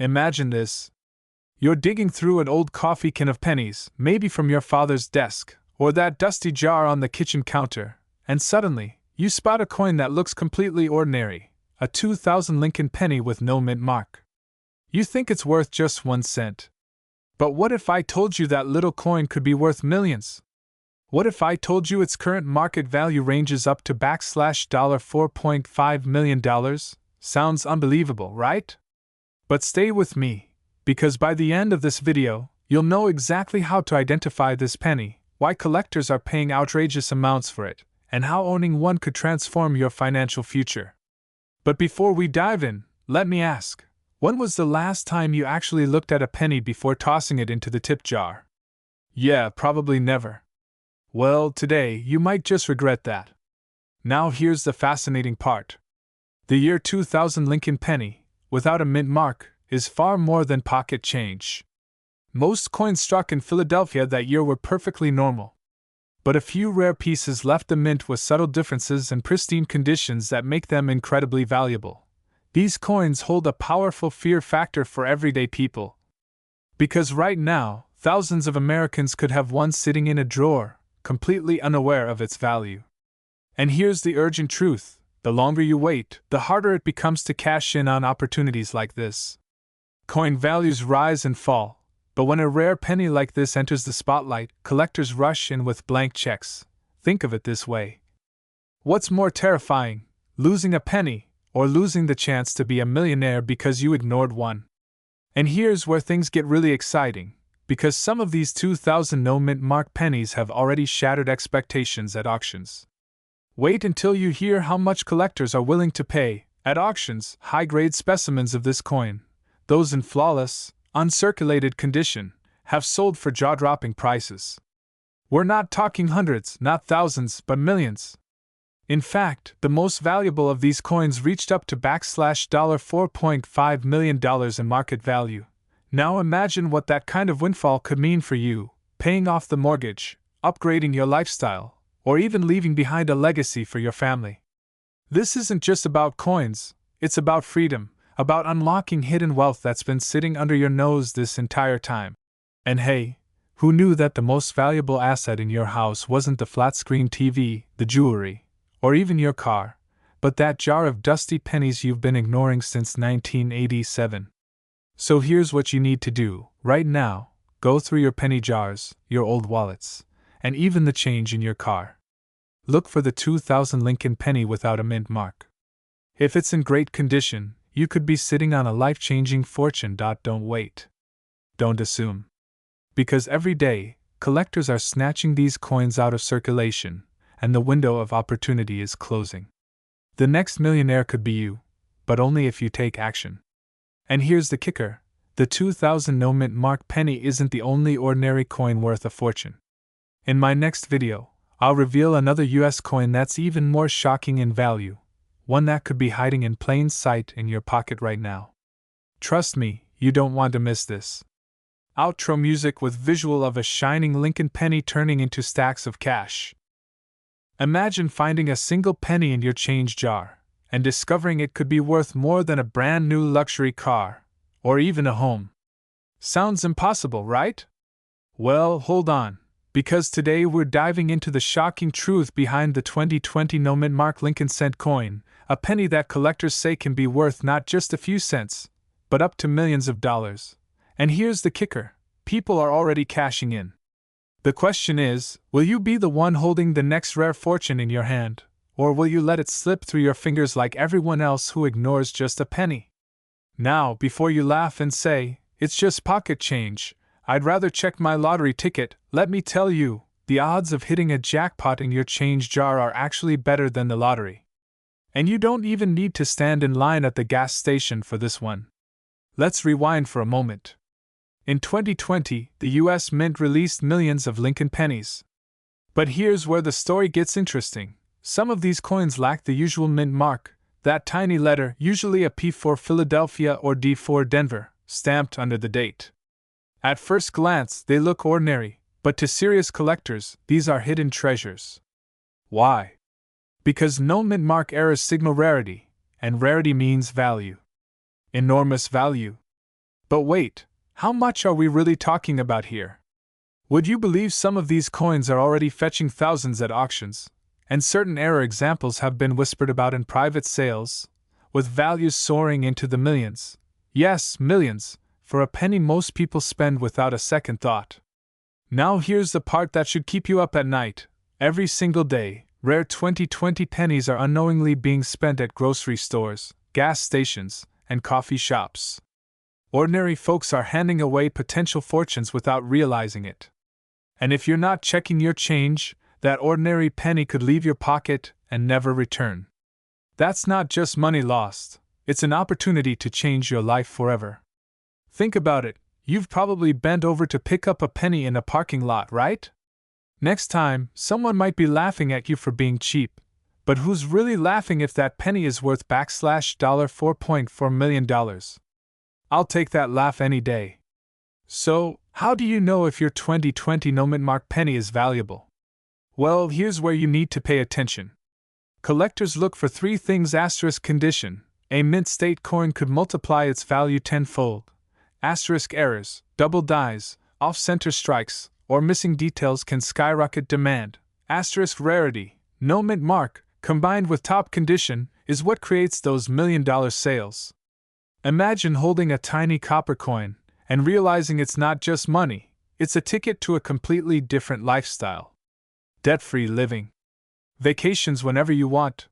Imagine this. You're digging through an old coffee can of pennies, maybe from your father's desk, or that dusty jar on the kitchen counter, and suddenly, you spot a coin that looks completely ordinary, a 2000 Lincoln penny with no mint mark. You think it's worth just 1 cent. But what if I told you that little coin could be worth millions? What if I told you its current market value ranges up to $4.5 million? Sounds unbelievable, right? But stay with me, because by the end of this video, you'll know exactly how to identify this penny, why collectors are paying outrageous amounts for it, and how owning one could transform your financial future. But before we dive in, let me ask, when was the last time you actually looked at a penny before tossing it into the tip jar? Yeah, probably never. Well, today you might just regret that. Now here's the fascinating part. The year 2000 Lincoln penny, without a mint mark, is far more than pocket change. Most coins struck in Philadelphia that year were perfectly normal. But a few rare pieces left the mint with subtle differences and pristine conditions that make them incredibly valuable. These coins hold a powerful fear factor for everyday people. Because right now, thousands of Americans could have one sitting in a drawer, completely unaware of its value. And here's the urgent truth: the longer you wait, the harder it becomes to cash in on opportunities like this. Coin values rise and fall, but when a rare penny like this enters the spotlight, collectors rush in with blank checks. Think of it this way. What's more terrifying, losing a penny, or losing the chance to be a millionaire because you ignored one? And here's where things get really exciting, because some of these 2000 no-mint mark pennies have already shattered expectations at auctions. Wait until you hear how much collectors are willing to pay. At auctions, high-grade specimens of this coin, those in flawless, uncirculated condition, have sold for jaw-dropping prices. We're not talking hundreds, not thousands, but millions. In fact, the most valuable of these coins reached up to $4.5 million in market value. Now imagine what that kind of windfall could mean for you, paying off the mortgage, upgrading your lifestyle, or even leaving behind a legacy for your family. This isn't just about coins, it's about freedom, about unlocking hidden wealth that's been sitting under your nose this entire time. And hey, who knew that the most valuable asset in your house wasn't the flat-screen TV, the jewelry, or even your car, but that jar of dusty pennies you've been ignoring since 1987? So here's what you need to do, right now: go through your penny jars, your old wallets, and even the change in your car. Look for the 2000 Lincoln penny without a mint mark. If it's in great condition, you could be sitting on a life-changing fortune. Don't wait. Don't assume. Because every day, collectors are snatching these coins out of circulation, and the window of opportunity is closing. The next millionaire could be you, but only if you take action. And here's the kicker: the 2000 no-mint mark penny isn't the only ordinary coin worth a fortune. In my next video, I'll reveal another US coin that's even more shocking in value, one that could be hiding in plain sight in your pocket right now. Trust me, you don't want to miss this. Outro music with visual of a shining Lincoln penny turning into stacks of cash. Imagine finding a single penny in your change jar, and discovering it could be worth more than a brand new luxury car, or even a home. Sounds impossible, right? Well, hold on, because today we're diving into the shocking truth behind the 2020 no-mint mark Lincoln cent coin, a penny that collectors say can be worth not just a few cents, but up to millions of dollars. And here's the kicker: people are already cashing in. The question is, will you be the one holding the next rare fortune in your hand, or will you let it slip through your fingers like everyone else who ignores just a penny? Now, before you laugh and say, "It's just pocket change, I'd rather check my lottery ticket," let me tell you, the odds of hitting a jackpot in your change jar are actually better than the lottery. And you don't even need to stand in line at the gas station for this one. Let's rewind for a moment. In 2020, the US Mint released millions of Lincoln pennies. But here's where the story gets interesting. Some of these coins lack the usual mint mark, that tiny letter, usually a P for Philadelphia or D for Denver, stamped under the date. At first glance, they look ordinary, but to serious collectors, these are hidden treasures. Why? Because no mint mark errors signal rarity, and rarity means value. Enormous value. But wait, how much are we really talking about here? Would you believe some of these coins are already fetching thousands at auctions, and certain error examples have been whispered about in private sales, with values soaring into the millions? Yes, millions, for a penny most people spend without a second thought. Now here's the part that should keep you up at night. Every single day, rare 2020 pennies are unknowingly being spent at grocery stores, gas stations, and coffee shops. Ordinary folks are handing away potential fortunes without realizing it. And if you're not checking your change, that ordinary penny could leave your pocket and never return. That's not just money lost, it's an opportunity to change your life forever. Think about it, you've probably bent over to pick up a penny in a parking lot, right? Next time, someone might be laughing at you for being cheap, but who's really laughing if that penny is worth $4.4 million? I'll take that laugh any day. So, how do you know if your 2020 no-mint mark penny is valuable? Well, here's where you need to pay attention. Collectors look for three things: condition, a mint state coin could multiply its value tenfold; errors, double dies, off-center strikes, or missing details can skyrocket demand; rarity, no mint mark, combined with top condition, is what creates those million-dollar sales. Imagine holding a tiny copper coin and realizing it's not just money, it's a ticket to a completely different lifestyle. Debt-free living. Vacations whenever you want.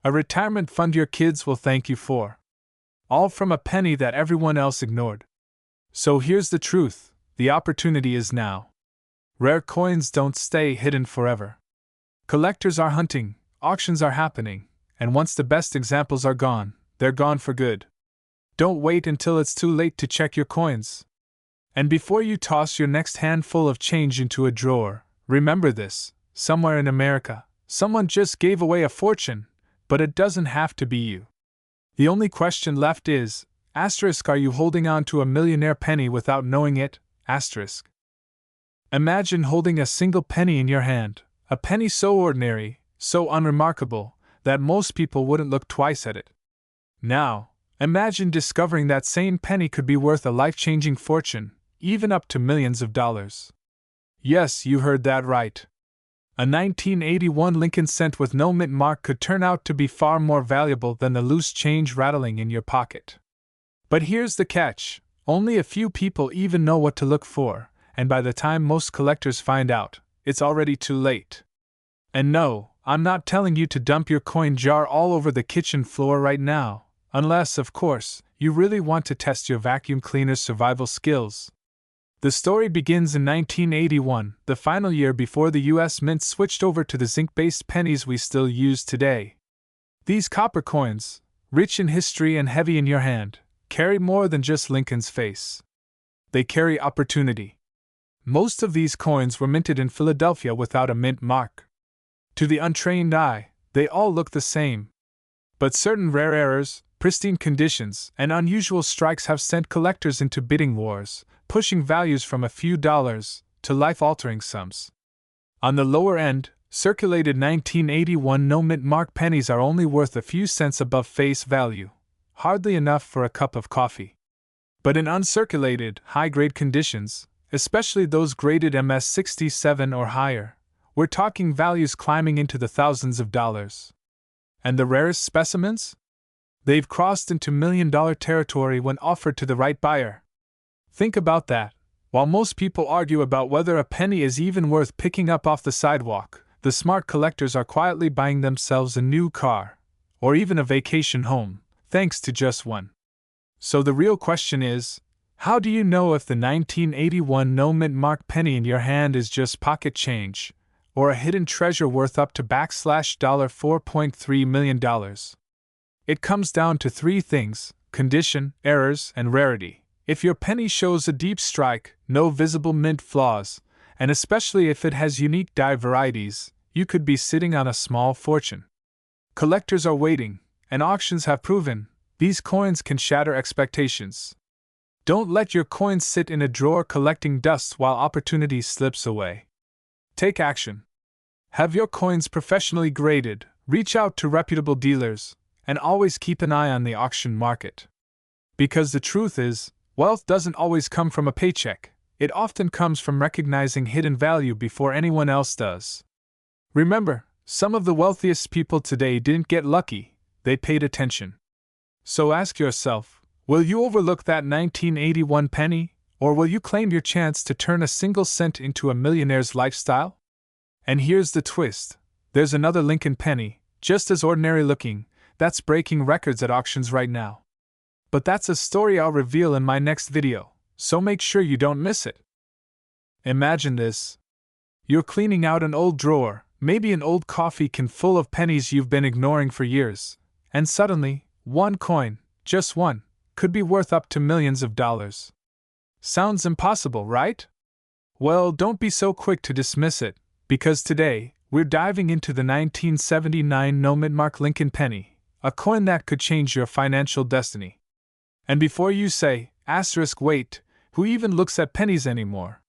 A retirement fund your kids will thank you for. All from a penny that everyone else ignored. So here's the truth, the opportunity is now. Rare coins don't stay hidden forever. Collectors are hunting, auctions are happening, and once the best examples are gone, they're gone for good. Don't wait until it's too late to check your coins. And before you toss your next handful of change into a drawer, remember this: somewhere in America, someone just gave away a fortune, but it doesn't have to be you. The only question left is, are you holding on to a millionaire penny without knowing it? Imagine holding a single penny in your hand, a penny so ordinary, so unremarkable, that most people wouldn't look twice at it. Now, imagine discovering that same penny could be worth a life-changing fortune, even up to millions of dollars. Yes, you heard that right. A 1981 Lincoln cent with no mint mark could turn out to be far more valuable than the loose change rattling in your pocket. But here's the catch: only a few people even know what to look for, and by the time most collectors find out, it's already too late. And no, I'm not telling you to dump your coin jar all over the kitchen floor right now. Unless, of course, you really want to test your vacuum cleaner's survival skills. The story begins in 1981, the final year before the U.S. Mint switched over to the zinc-based pennies we still use today. These copper coins, rich in history and heavy in your hand, carry more than just Lincoln's face. They carry opportunity. Most of these coins were minted in Philadelphia without a mint mark. To the untrained eye, they all look the same. But certain rare errors, pristine conditions, and unusual strikes have sent collectors into bidding wars, pushing values from a few dollars to life-altering sums. On the lower end, circulated 1981 no-mint mark pennies are only worth a few cents above face value, hardly enough for a cup of coffee. But in uncirculated, high-grade conditions, especially those graded MS-67 or higher, we're talking values climbing into the thousands of dollars. And the rarest specimens? They've crossed into million-dollar territory when offered to the right buyer. Think about that. While most people argue about whether a penny is even worth picking up off the sidewalk, the smart collectors are quietly buying themselves a new car, or even a vacation home, thanks to just one. So the real question is, how do you know if the 1981 no-mint mark penny in your hand is just pocket change, or a hidden treasure worth up to $4.3 million? It comes down to three things: condition, errors, and rarity. If your penny shows a deep strike, no visible mint flaws, and especially if it has unique die varieties, you could be sitting on a small fortune. Collectors are waiting, and auctions have proven these coins can shatter expectations. Don't let your coins sit in a drawer collecting dust while opportunity slips away. Take action. Have your coins professionally graded, reach out to reputable dealers, and always keep an eye on the auction market. Because the truth is, Wealth doesn't always come from a paycheck, it often comes from recognizing hidden value before anyone else does. Remember, some of the wealthiest people today didn't get lucky, they paid attention. So ask yourself, will you overlook that 1981 penny, or will you claim your chance to turn a single cent into a millionaire's lifestyle? And here's the twist. There's another Lincoln penny, just as ordinary looking, that's breaking records at auctions right now. But that's a story I'll reveal in my next video, so make sure you don't miss it. Imagine this. You're cleaning out an old drawer, maybe an old coffee can full of pennies you've been ignoring for years, and suddenly, one coin, just one, could be worth up to millions of dollars. Sounds impossible, right? Well, don't be so quick to dismiss it, because today, we're diving into the 1979 no-mint-mark Lincoln penny, a coin that could change your financial destiny. And before you say, wait, who even looks at pennies anymore?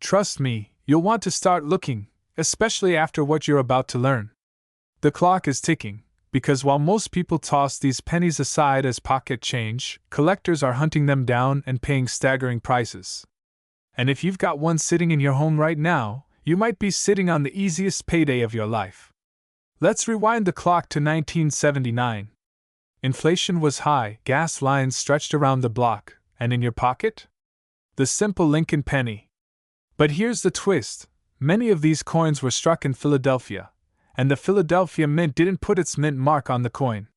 Trust me, you'll want to start looking, especially after what you're about to learn. The clock is ticking, because while most people toss these pennies aside as pocket change, collectors are hunting them down and paying staggering prices. And if you've got one sitting in your home right now, you might be sitting on the easiest payday of your life. Let's rewind the clock to 1979. Inflation was high, gas lines stretched around the block, and in your pocket? The simple Lincoln penny. But here's the twist. Many of these coins were struck in Philadelphia, and the Philadelphia Mint didn't put its mint mark on the coin.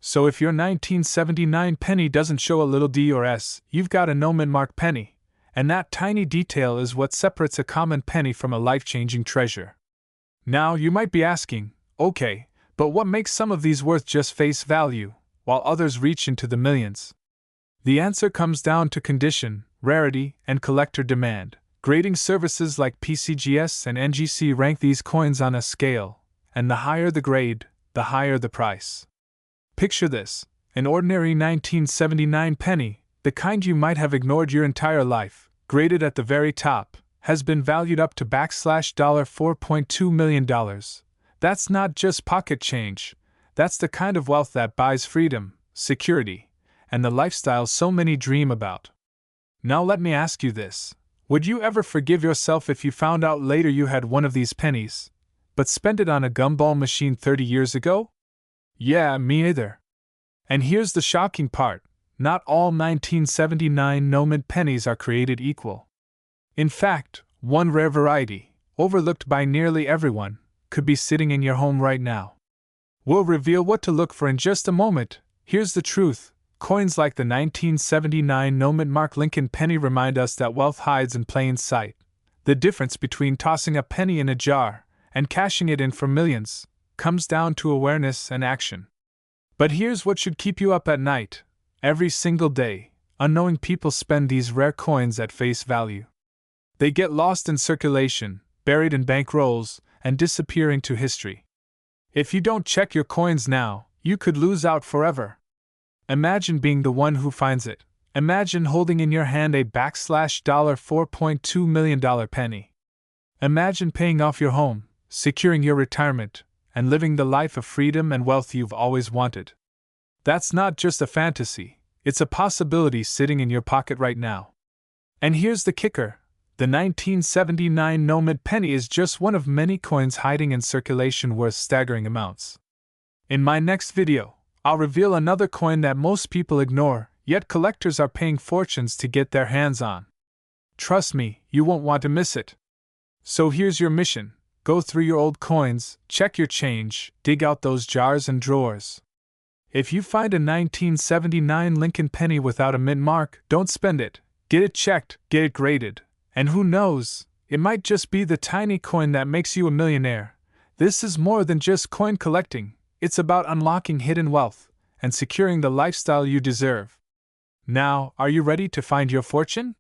So if your 1979 penny doesn't show a little D or S, you've got a no mint mark penny, and that tiny detail is what separates a common penny from a life-changing treasure. Now you might be asking, okay, but what makes some of these worth just face value, while others reach into the millions? The answer comes down to condition, rarity, and collector demand. Grading services like PCGS and NGC rank these coins on a scale, and the higher the grade, the higher the price. Picture this, an ordinary 1979 penny, the kind you might have ignored your entire life, graded at the very top, has been valued up to $4.2 million. That's not just pocket change, that's the kind of wealth that buys freedom, security, and the lifestyle so many dream about. Now let me ask you this. Would you ever forgive yourself if you found out later you had one of these pennies, but spent it on a gumball machine 30 years ago? Yeah, me either. And here's the shocking part. Not all 1979 no-mint pennies are created equal. In fact, one rare variety, overlooked by nearly everyone, could be sitting in your home right now. We'll reveal what to look for in just a moment. Here's the truth. Coins like the 1979 no-mint mark Lincoln penny remind us that wealth hides in plain sight. The difference between tossing a penny in a jar and cashing it in for millions comes down to awareness and action. But here's what should keep you up at night. Every single day, unknowing people spend these rare coins at face value. They get lost in circulation, buried in bank rolls, and disappear into history. If you don't check your coins now, you could lose out forever. Imagine being the one who finds it. Imagine holding in your hand a $4.2 million penny. Imagine paying off your home, securing your retirement, and living the life of freedom and wealth you've always wanted. That's not just a fantasy, it's a possibility sitting in your pocket right now. And here's the kicker. The 1979 no-mint penny is just one of many coins hiding in circulation worth staggering amounts. In my next video, I'll reveal another coin that most people ignore, yet collectors are paying fortunes to get their hands on. Trust me, you won't want to miss it. So here's your mission. Go through your old coins, check your change, dig out those jars and drawers. If you find a 1979 Lincoln penny without a mint mark, don't spend it. Get it checked, get it graded. And who knows, it might just be the tiny coin that makes you a millionaire. This is more than just coin collecting. It's about unlocking hidden wealth and securing the lifestyle you deserve. Now, are you ready to find your fortune?